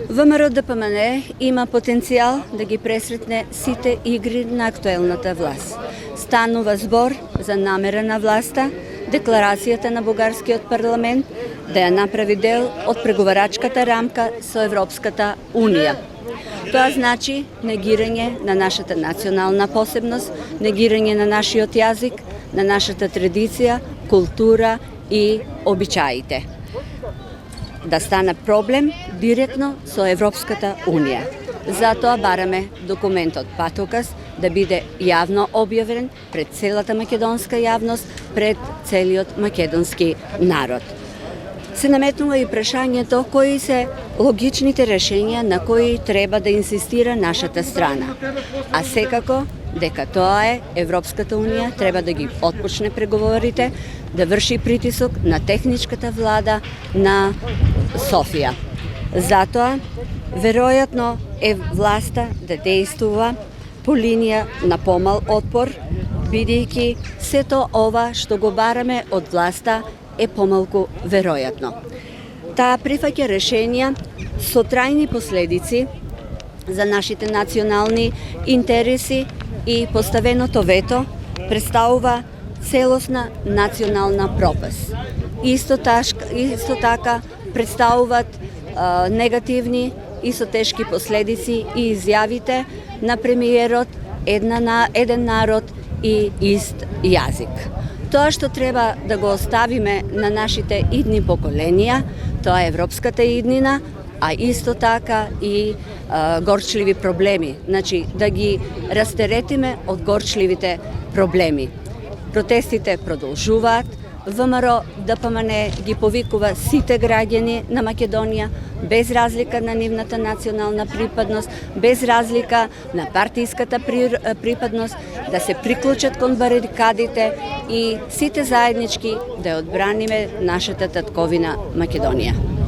ВМРО ДПМН има потенцијал да ги пресретне сите игри на актуелната власт. Станува збор за намера на власта, декларацијата на бугарскиот парламент да ја направи дел од преговарачката рамка со Европската Унија. Тоа значи негирање на нашата национална посебност, негирање на нашиот јазик, на нашата традиција, култура и обичаите. Да стане проблем директно со Европската Унија. Затоа бараме документот патоказ да биде јавно објавен пред целата македонска јавност, пред целиот македонски народ. Се наметнува и прашањето кои се логичните решенија на кои треба да инсистира нашата страна. А секако дека тоа е Европската Унија треба да ги отпочне преговорите, да врши притисок на техничката влада на Софија. Затоа, веројатно е власта да действува по линија на помал отпор, бидејќи сето ова што го бараме од власта е помалку веројатно. Таа прифаќа решенија со трајни последици за нашите национални интереси и поставеното вето представува целосна национална пропаст. Исто така представуваат негативни и со тешки последици и изјавите на премиерот еден народ и ист јазик. Тоа што треба да го оставиме на нашите идни поколенија, тоа е европската иднина, а исто така и горчливи проблеми. Значи, да ги растеретиме од горчливите проблеми. Протестите продолжуваат, ВМРО ДПМН ги повикува сите граѓани на Македонија, без разлика на нивната национална припадност, без разлика на партиската припадност, да се приклучат кон барикадите и сите заеднички да ја одбраниме нашата татковина Македонија.